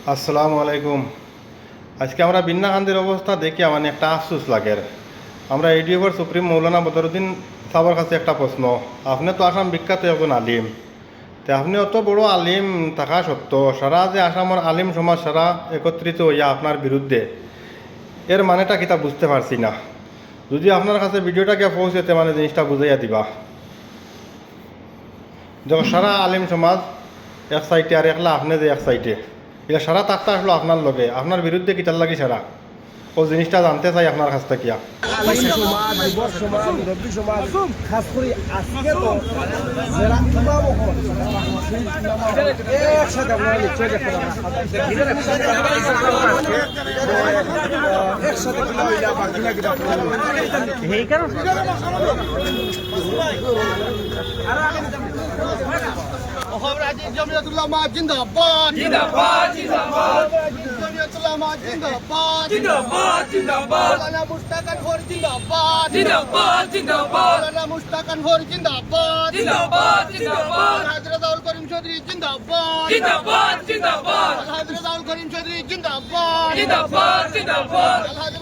আসসালামু আলাইকুম। আজকে আমরা বিন্নাকান্দির অবস্থা দেখে মানে একটা আফসোস লাগে। আমরা এডিওর সুপ্রিম মৌলানা বদরুদ্দিন সাহেবের কাছে একটা প্রশ্ন। আপনি তো আসাম বিখ্যাত একজন আলিম, তো আপনি অত বড় আলিম থাকা সত্ত্বেও সারা যে আসামের আলিম সমাজ সারা একত্রিত হইয়া আপনার বিরুদ্ধে, এর মানেটা কিতা বুঝতে পারছি না। যদি আপনার কাছে ভিডিওটাকে পৌঁছতে মানে জিনিসটা বুঝাইয়া দিবা। যখন সারা আলিম সমাজ এক সাইডে আর একলা আপনি যে এক সাইডে, এটা সারা তাকতা আসলো আপনার লগে, আপনার বিরুদ্ধে কিতার লাগি সারা ও জিনিসটা জানতে চাই আপনার কাছ থেকে। আলিম সমাজ, যুবক সমাজ, মুরব্বী সমাজ, খাস করে আজকে তো যারা ইমাম হন, একসাথে আপনারা নিশ্চয় দেখতে পাবেন। একসাথে কিনা হইলা বা কিনা কিনা এই কারণে জমিয়তুল্লাহ মা জিন্দাবাদ জিন্দাবাদ জিন্দাবাদ জমিয়তুল্লাহ মা জিন্দাবাদ জিন্দাবাদ জিন্দাবাদ মাওলানা মুশতাক আনওয়ার জিন্দাবাদ জিন্দাবাদ জিন্দাবাদ মাওলানা মুশতাক আনওয়ার জিন্দাবাদ জিন্দাবাদ জিন্দাবাদ হযরত আল করিম চৌধুরী জিন্দাবাদ জিন্দাবাদ জিন্দাবাদ হযরত আল করিম চৌধুরী জিন্দাবাদ জিন্দাবাদ জিন্দাবাদ